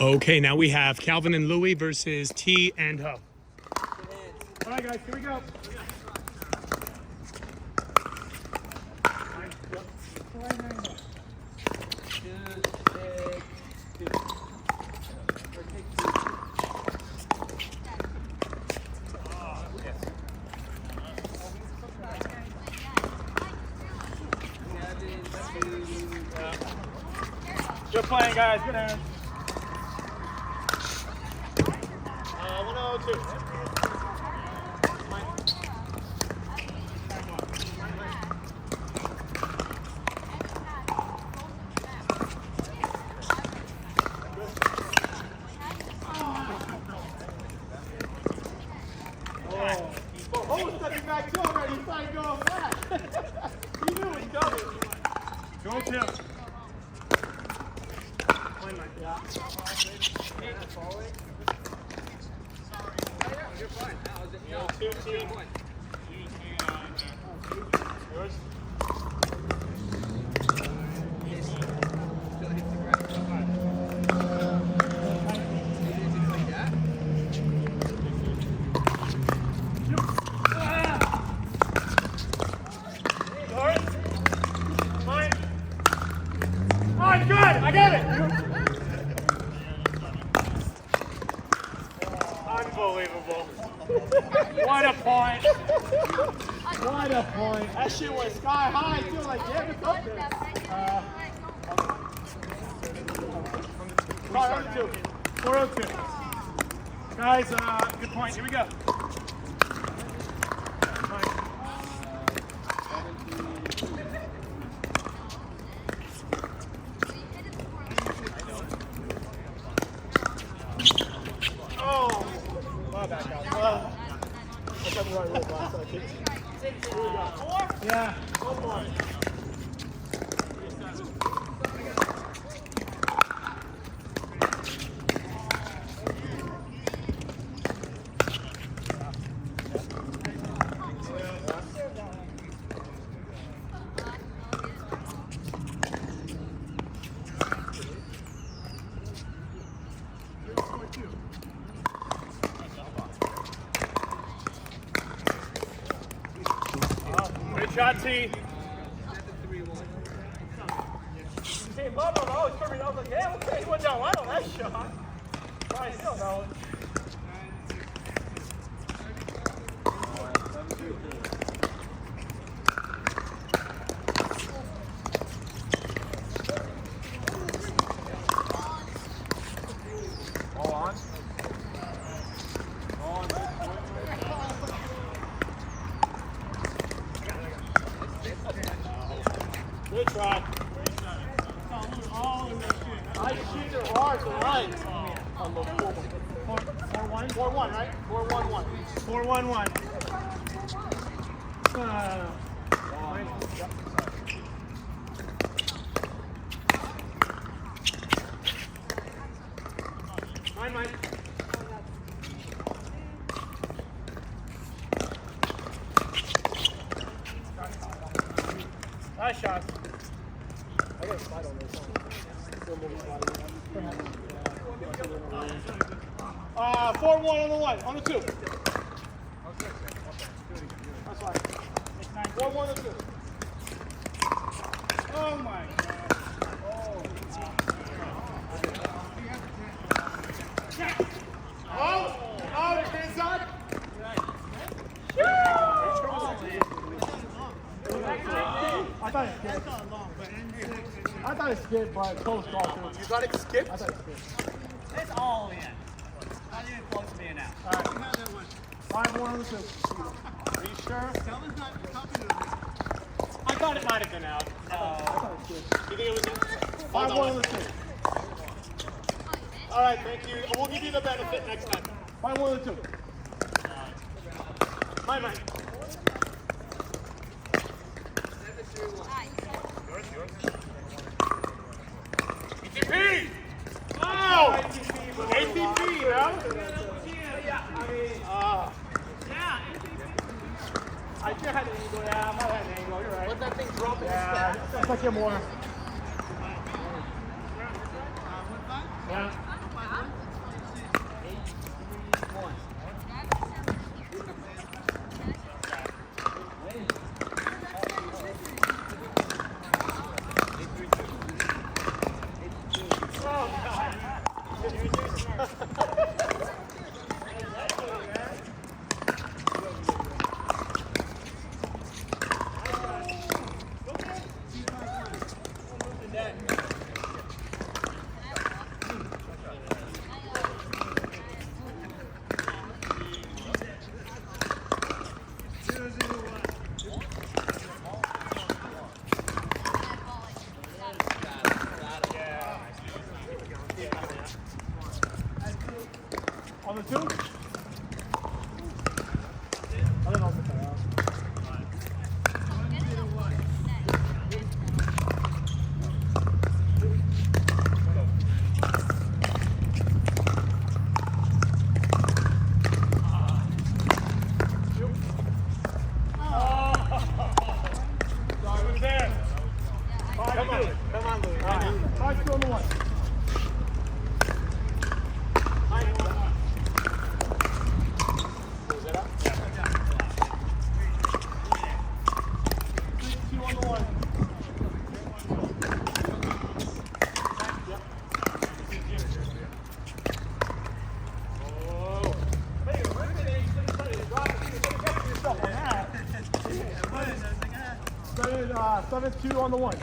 Okay, now we have Calvin and Louie versus T and Ho. All right, guys, here we go. Good playing, guys. Good hands. 102. Oh, stepping back too already. He's trying to go back. He knew he got it. Go Tim. Yeah. You're fine. Yours? Good! I got it! Unbelievable. What a point. What a point. That shit was sky high too, like damn it's up there. 402. Guys, good point. Here we go. Yeah. Good shot, T. Hey, Bobo always put me down. I was like, yeah, okay, he went down right on that shot. I still know it. All on. Good try. I shoot it hard to right. On the 4-1. 4-1, right? 4-1-1. 4-1-1. Mine. Nice shot. I got a slide on this one. 4-1 on the 1, on the 2. That's fine. 4-1 on the 2. Oh my God. Oh, Tizoc. I thought it skipped, but close call too. You thought it skipped? I thought it skipped. It's all in. Not even close to being out. All right. 5-1 on the 2. Are you sure? Kelvin's not talking to me. I thought it might have been out. No. I thought it skipped. You think it was in? 5-1 on the 2. All right, thank you. We'll give you the benefit next time. 5-1 on the 2. Mine. ATP! Oh! ATP, bro! I should have had an angle. Yeah, I might have had an angle. You're right. Let that thing drop in Yeah, that's like more. Yeah. On the two? I don't know if it's Come on, Louise. 5-2 on the one. Is that up? Yeah. 6-2 on the one. Oh. Hey, wait a minute. You should have drop it. You should have got yourself on that. 7-2 on the one.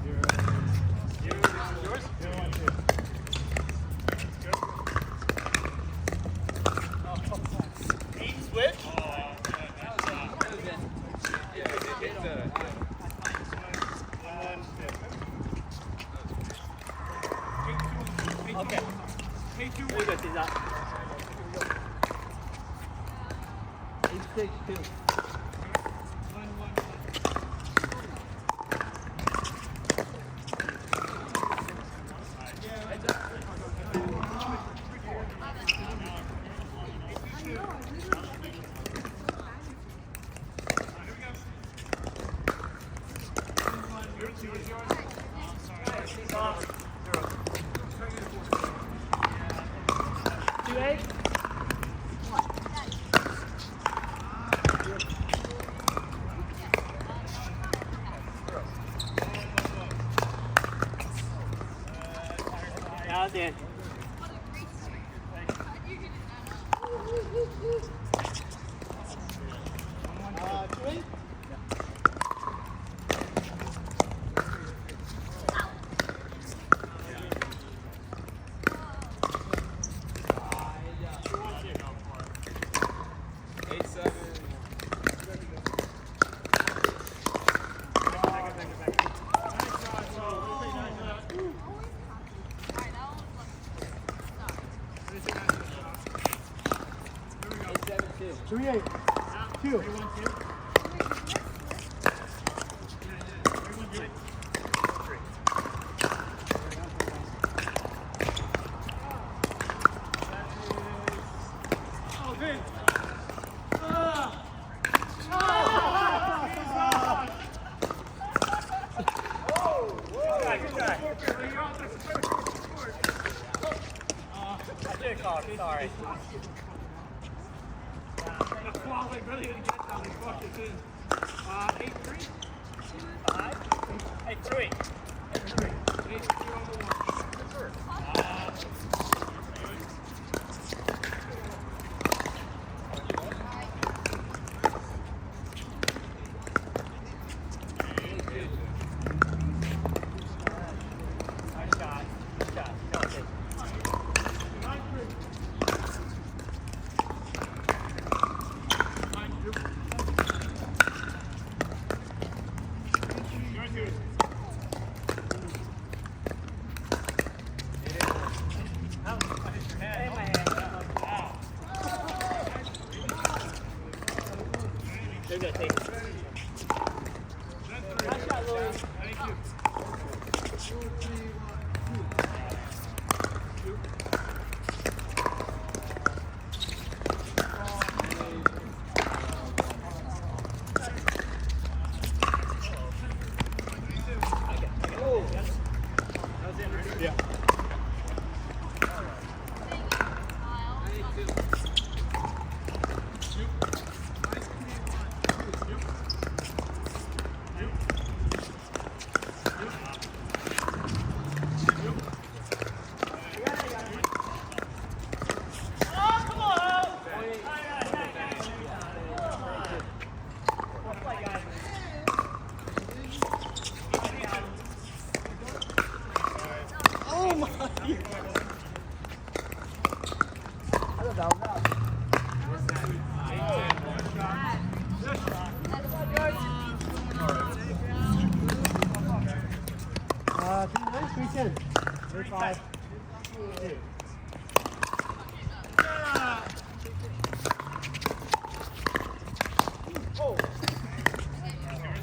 Yours? Eight switch? Okay. Hey, two. There you go, Tizoc. 8-6-2. Now then. Three, 8. 2. Sorry. They really didn't get down. They fucked it in. 8-3? 5? 8-3. 8-3. 8-3 on the one. Nice shot. Good shot. Go, kid. 9-3. Yours, yours.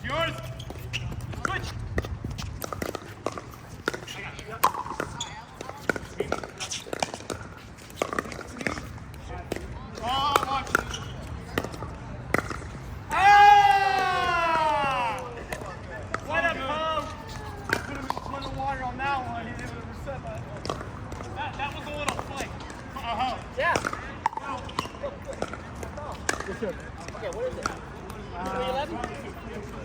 Here's yours. Switch. Oh, watch it. Ah! What a poke! I put him in the water on that one. He didn't reset that. That was a little flick. Yeah. Okay, what is it? 311?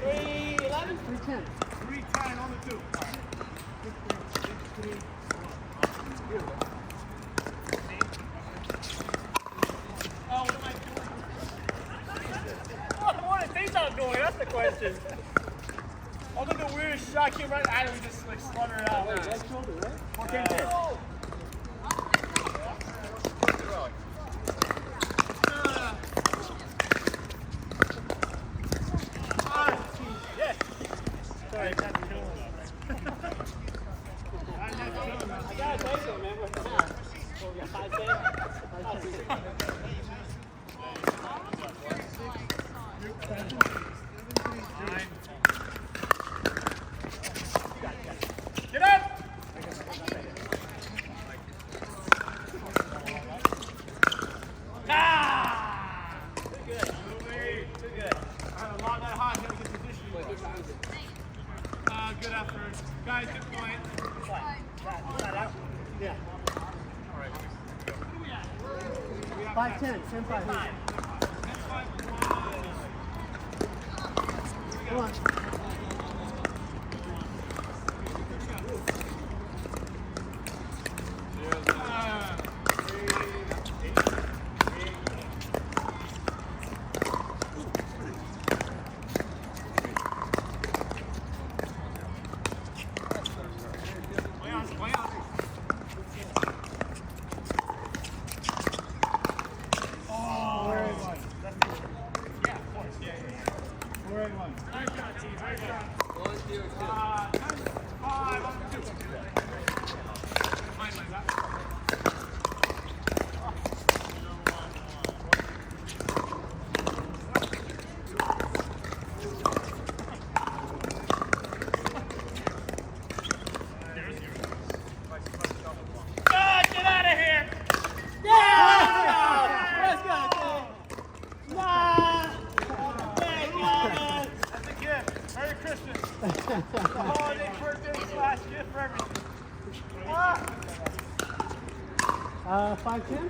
311? 310. 310 on the two. Oh, what am I doing? What is Tizoc doing? That's the question. Although the weirdest shot came right at him, just like slaughter it out. Right shoulder, right? Okay, good. Yes. Sorry, that's killing me. I gotta take it, man. What's the matter? So we got 5 Get up! Ah! Too good. Too good. I lock that high, gotta get position. Good effort. Guys, good point. Yeah. Alright. 5'10", 10-5. Come on. Get out of here! Let's go, That's a gift. Merry Christmas. The holiday birthday slash gift for everything. 5'10"?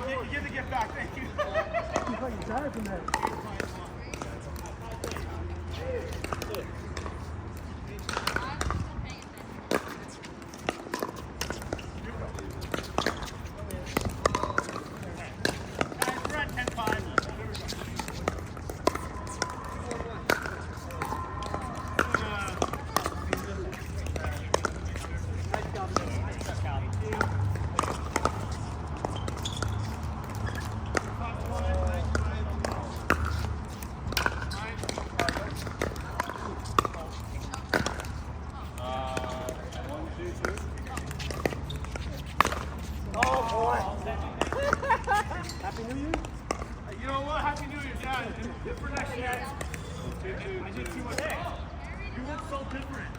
You give the gift back. Thank you. He's fucking tired from that. Guys, we're at 10-5. Happy New Year? You know what? Happy New Year, yeah. Good for next year. I did too much. You look so different.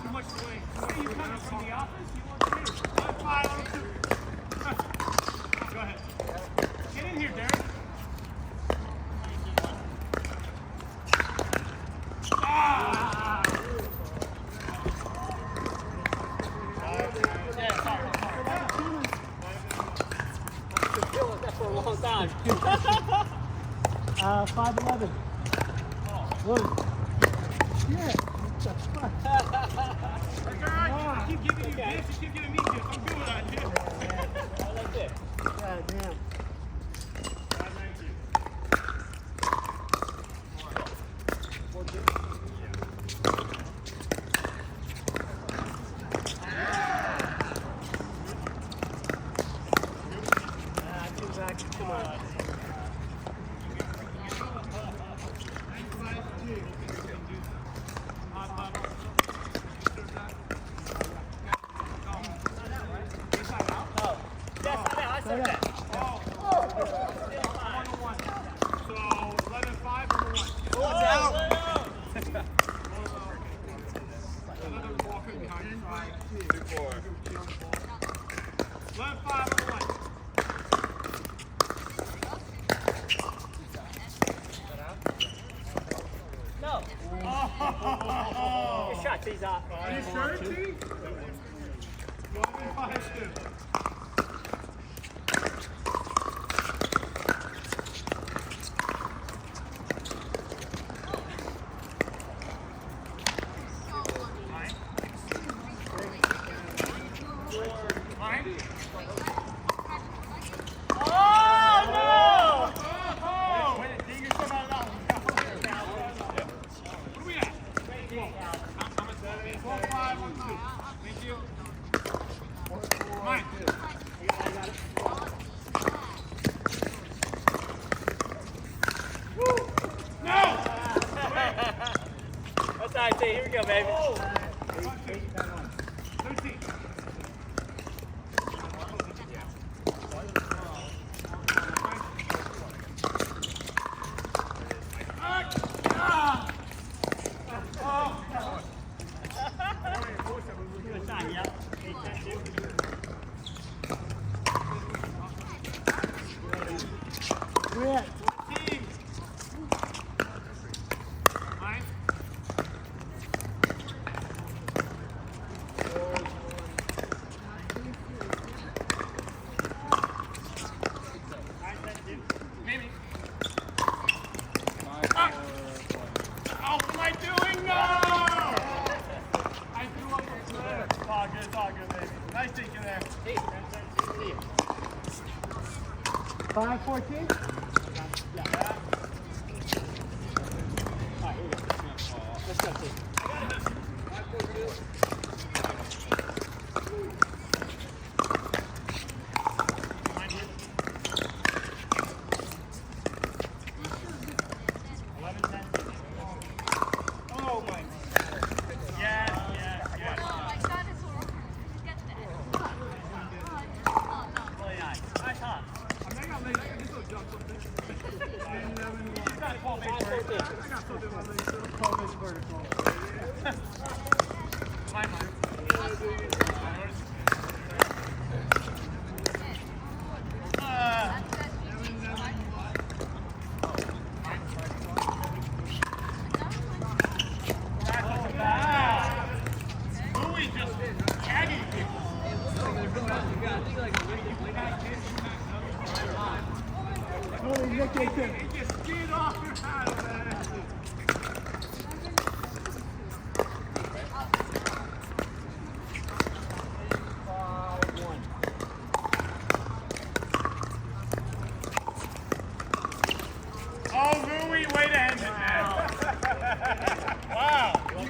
Too much swing. Hey, you coming from the office? You want to? I'm 5 on 2. Go ahead. Get in here, Derek. Ah! That for a long time. 5'11". One. Yeah. That's all right. You keep giving you gifts. You keep giving me gifts. I'm good with that, dude. I like it. God damn. 519. Come on. Hot, hot. No. Good shot, Tizoc. Are you sure, T? 5-2. That's all right, T. Here we go, baby. 13. Good shot, yeah. 8-10-2. Nice thinking there. 5-14? Let's go, T. Oh my. Yes, yes, yes. Really nice. Nice hop. I got legs. I can still jump something. He's got 12 I got something in my legs. Still 12 inch vertical. Mine. Louise just tagging people. Holy Nick, He just skid off your hat, man. Oh, Louie, way to end it, man. Wow. You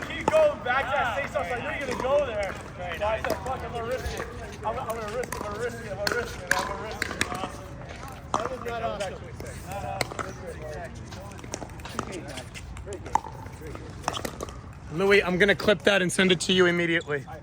keep going back to that safe stuff. I knew you were going to go there. So I said, fuck, I'm going to risk it. I'm going to risk it. I'm going to risk it. I'm going to risk it. I'm going to risk it. That was not awesome. Actually sick. Not awesome. Louis, I'm going to clip that and send it to you immediately.